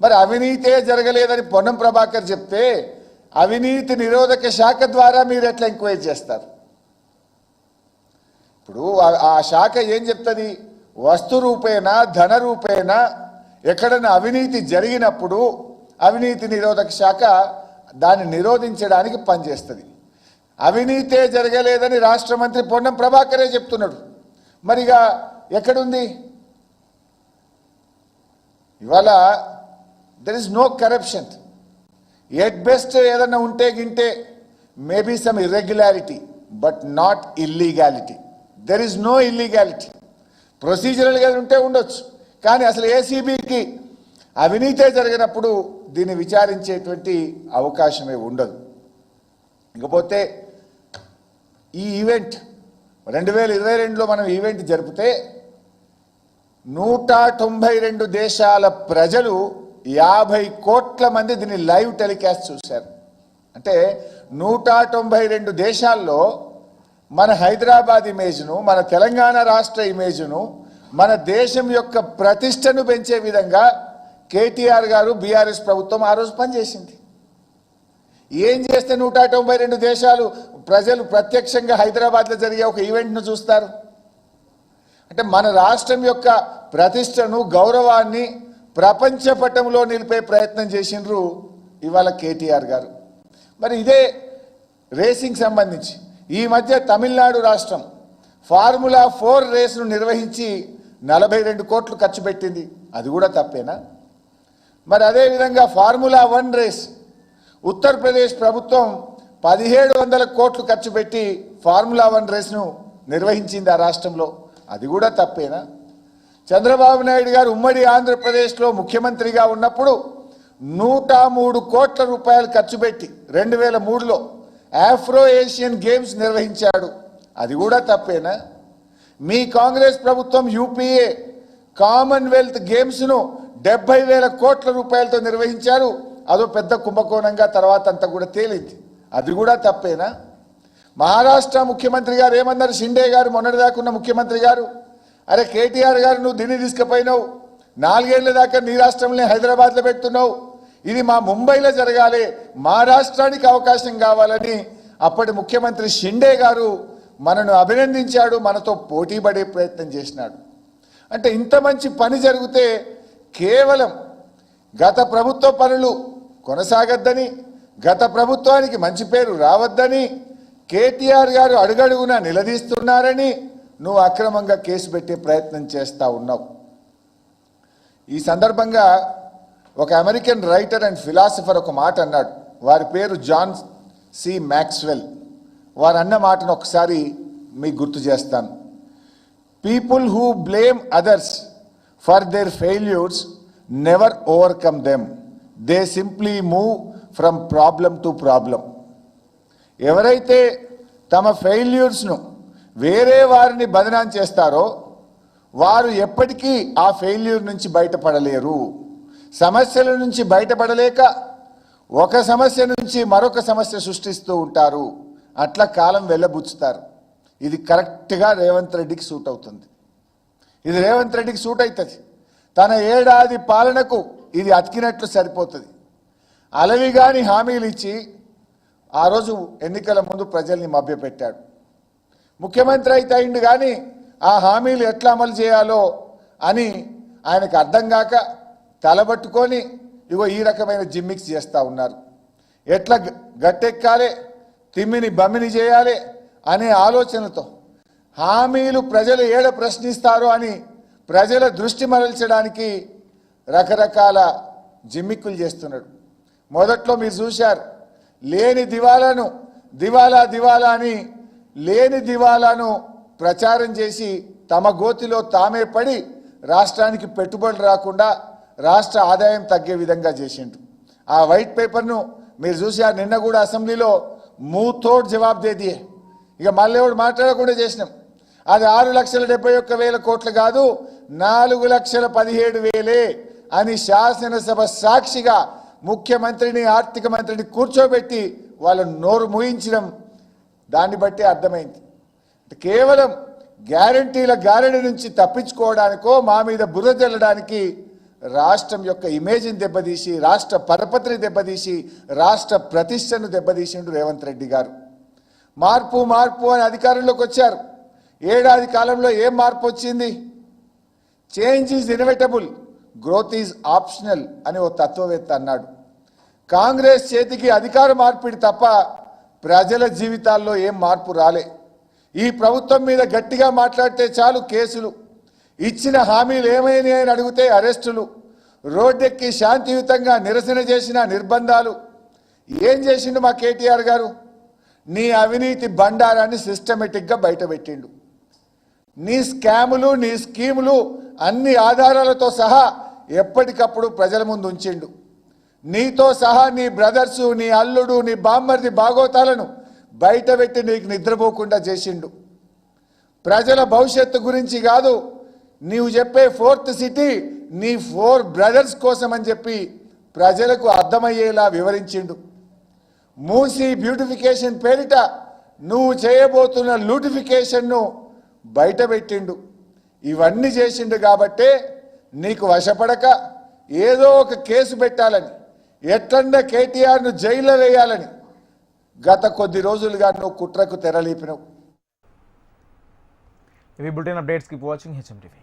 మరి అవినీతే జరగలేదని పొన్నం ప్రభాకర్ చెప్తే అవినీతి నిరోధక శాఖ ద్వారా మీరు ఎట్లా ఎంక్వైరీ చేస్తారు? ఇప్పుడు ఆ శాఖ ఏం చెప్తుంది? వస్తు రూపేణ ధన రూపేణ ఎక్కడైనా అవినీతి జరిగినప్పుడు అవినీతి నిరోధక శాఖ దాన్ని నిరోధించడానికి పనిచేస్తుంది. అవినీతే జరగలేదని రాష్ట్ర మంత్రి పొన్నం ప్రభాకరే చెప్తున్నాడు. మరిగా ఎక్కడుంది? ఇవాళ there is no corruption. At best ఏదన్నా ఉంటే గింటే maybe some irregularity but not illegality. There is no illegality. ప్రొసీజరల్గా ఉంటే ఉండొచ్చు, కానీ అసలు ఏసీబీకి అవినీతే జరిగినప్పుడు దీన్ని విచారించేటువంటి అవకాశమే ఉండదు. ఇకపోతే ఈ ఈవెంట్ 2022లో మనం ఈవెంట్ జరిపితే 192 దేశాల ప్రజలు 50 కోట్ల మంది దీన్ని లైవ్ టెలికాస్ట్ చూశారు. అంటే 192 దేశాల్లో మన హైదరాబాద్ ఇమేజ్ను, మన తెలంగాణ రాష్ట్ర ఇమేజ్ను, మన దేశం యొక్క ప్రతిష్టను పెంచే విధంగా కేటీఆర్ గారు బీఆర్ఎస్ ప్రభుత్వం ఆ రోజు పనిచేసింది. ఏం చేస్తే 192 దేశాలు ప్రజలు ప్రత్యక్షంగా హైదరాబాద్లో జరిగే ఒక ఈవెంట్ను చూస్తారు? అంటే మన రాష్ట్రం యొక్క ప్రతిష్టను, గౌరవాన్ని ప్రపంచ పటంలో నిలిపే ప్రయత్నం చేసిండ్రు ఇవాళ కేటీఆర్ గారు. మరి ఇదే రేసింగ్ సంబంధించి ఈ మధ్య తమిళనాడు రాష్ట్రం ఫార్ములా 4 రేసును నిర్వహించి 42 కోట్లు ఖర్చు పెట్టింది. అది కూడా తప్పేనా? మరి అదేవిధంగా ఫార్ములా 1 రేస్ ఉత్తరప్రదేశ్ ప్రభుత్వం 1700 కోట్లు ఖర్చు పెట్టి ఫార్ములా 1 రేస్ను నిర్వహించింది ఆ రాష్ట్రంలో. అది కూడా తప్పేనా? చంద్రబాబు నాయుడు గారు ఉమ్మడి ఆంధ్రప్రదేశ్లో ముఖ్యమంత్రిగా ఉన్నప్పుడు 103 కోట్ల రూపాయలు ఖర్చు పెట్టి 2003లో ఆఫ్రో ఏషియన్ గేమ్స్ నిర్వహించాడు. అది కూడా తప్పేనా? మీ కాంగ్రెస్ ప్రభుత్వం యూపీఏ కామన్వెల్త్ గేమ్స్ను 70,000 కోట్ల రూపాయలతో నిర్వహించారు. అదో పెద్ద కుంభకోణంగా తర్వాత అంతా కూడా తేలింది. అది కూడా తప్పేనా? మహారాష్ట్ర ముఖ్యమంత్రి గారు ఏమన్నారు? షిండే గారు మొన్నటిదాకా ఉన్న ముఖ్యమంత్రి గారు, అరే కేటీఆర్ గారు నువ్వు ఢిల్లీ తీసుకుపోయినావు, 4 ఏళ్ల దాకా నీ రాష్ట్రంలో హైదరాబాద్లో పెడుతున్నావు, ఇది మా ముంబైలో జరగాలి, మా రాష్ట్రానికి అవకాశం కావాలని అప్పటి ముఖ్యమంత్రి షిండే గారు మనను అభినందించాడు, మనతో పోటీ పడే ప్రయత్నం చేసినాడు. అంటే ఇంత మంచి పని జరిగితే కేవలం గత ప్రభుత్వ పనులు కొనసాగద్దని, గత ప్రభుత్వానికి మంచి పేరు రావద్దని కేటీఆర్ గారు అడుగడుగునా నిలదీస్తున్నారని నువ్వు అక్రమంగా కేసు పెట్టే ప్రయత్నం చేస్తూ ఉన్నావు. ఈ సందర్భంగా ఒక అమెరికన్ రైటర్ అండ్ ఫిలాసఫర్ ఒక మాట అన్నాడు. వారి పేరు జాన్ సి మ్యాక్స్వెల్. వారు అన్న మాటను ఒకసారి మీకు గుర్తు చేస్తాను. People who blame others for their failures never overcome them, they simply move from problem to problem. ఎవరైతే తమ ఫెయిల్యూర్స్ను వేరే వారిని బదనాం చేస్తారో వారు ఎప్పటికీ ఆ ఫెయిల్యూర్ నుంచి బయటపడలేరు. సమస్యల నుంచి బయటపడలేక ఒక సమస్య నుంచి మరొక సమస్య సృష్టిస్తూ ఉంటారు. అట్లా కాలం వెళ్ళబుచ్చుతారు. ఇది కరెక్ట్గా రేవంత్ రెడ్డికి సూట్ అవుతుంది. ఇది రేవంత్ రెడ్డికి సూట్ అవుతుంది. తన ఏడాది పాలనకు ఇది అతికినట్లు సరిపోతుంది. అలవిగాని హామీలు ఇచ్చి ఆ రోజు ఎన్నికల ముందు ప్రజల్ని మభ్యపెట్టాడు. ముఖ్యమంత్రి అయితే అయింది, కానీ ఆ హామీలు ఎట్లా అమలు చేయాలో అని ఆయనకు అర్థం కాక తలబట్టుకొని ఇగో ఈ రకమైన జిమ్మిక్స్ చేస్తూ ఉన్నారు. ఎట్లా గట్టెక్కాలి, తిమ్మిని బమ్మిని చేయాలి అనే ఆలోచనతో హామీలు ప్రజలు ఏడ ప్రశ్నిస్తారో అని ప్రజల దృష్టి మరల్చడానికి రకరకాల జిమ్మిక్కులు చేస్తున్నాడు. మొదట్లో మీరు చూశారు, లేని దివాలాను దివాలా దివాలా అని లేని దివాలాను ప్రచారం చేసి తమ గోతిలో తామే పడి రాష్ట్రానికి పెట్టుబడులు రాకుండా రాష్ట్ర ఆదాయం తగ్గే విధంగా చేసిండు. ఆ వైట్ పేపర్ను మీరు చూశారు. నిన్న కూడా అసెంబ్లీలో మూతోడ్ జవాబు దేదియే, ఇక మళ్ళీ ఎవడు మాట్లాడకుండా చేసినాం. అది 6,71,000 కోట్లు కాదు, 4,17,000 అని శాసనసభ సాక్షిగా ముఖ్యమంత్రిని ఆర్థిక మంత్రిని కూర్చోబెట్టి వాళ్ళను నోరు మూయించడం. దాన్ని బట్టి అర్థమైంది, కేవలం గ్యారంటీల గారడి నుంచి తప్పించుకోవడానికో మా మీద బుర్ర జల్లడానికి రాష్ట్రం యొక్క ఇమేజ్ని దెబ్బతీసి రాష్ట్ర పరపతిని దెబ్బతీసి రాష్ట్ర ప్రతిష్టను దెబ్బతీసిండు రేవంత్ రెడ్డి గారు. మార్పు మార్పు అని అధికారంలోకి వచ్చారు. ఏడాది కాలంలో ఏం మార్పు వచ్చింది? Change is inevitable, growth is optional అని ఓ తత్వవేత్త అన్నాడు. కాంగ్రెస్ చేతికి అధికార మార్పిడి తప్ప ప్రజల జీవితాల్లో ఏం మార్పు రాలే. ఈ ప్రభుత్వం మీద గట్టిగా మాట్లాడితే చాలు కేసులు, ఇచ్చిన హామీలు ఏమైనాయి అని అడిగితే అరెస్టులు, రోడ్డెక్కి శాంతియుతంగా నిరసన చేసిన నిర్బంధాలు. ఏం చేసిండు మా కేటీఆర్ గారు? నీ అవినీతి బండారాన్ని సిస్టమేటిక్గా బయటపెట్టిండు. నీ స్కాములు నీ స్కీములు అన్ని ఆధారాలతో సహా ఎప్పటికప్పుడు ప్రజల ముందు ఉంచిండు. నీతో సహా నీ బ్రదర్సు, నీ అల్లుడు, నీ బామ్మర్ది బాగోతాలను బయటపెట్టి నీకు నిద్రపోకుండా చేసిండు. ప్రజల భవిష్యత్తు గురించి కాదు, నీవు చెప్పే 4th సిటీ నీ 4 బ్రదర్స్ కోసం అని చెప్పి ప్రజలకు అర్థమయ్యేలా వివరించిండు. మూసీ బ్యూటిఫికేషన్ పేరిట నువ్వు చేయబోతున్న లూటిఫికేషన్ను బయటపెట్టిండు. ఇవన్నీ చేసిండు కాబట్టే నీకు వశపడక ఏదో ఒక కేసు పెట్టాలని, ఎట్లన్నా కేటీఆర్ను జైల్లో వేయాలని గత కొద్ది రోజులుగా నువ్వు కుట్రకు తెరలేపినవు. ఇవి bulletin updates, keep watching HM TV.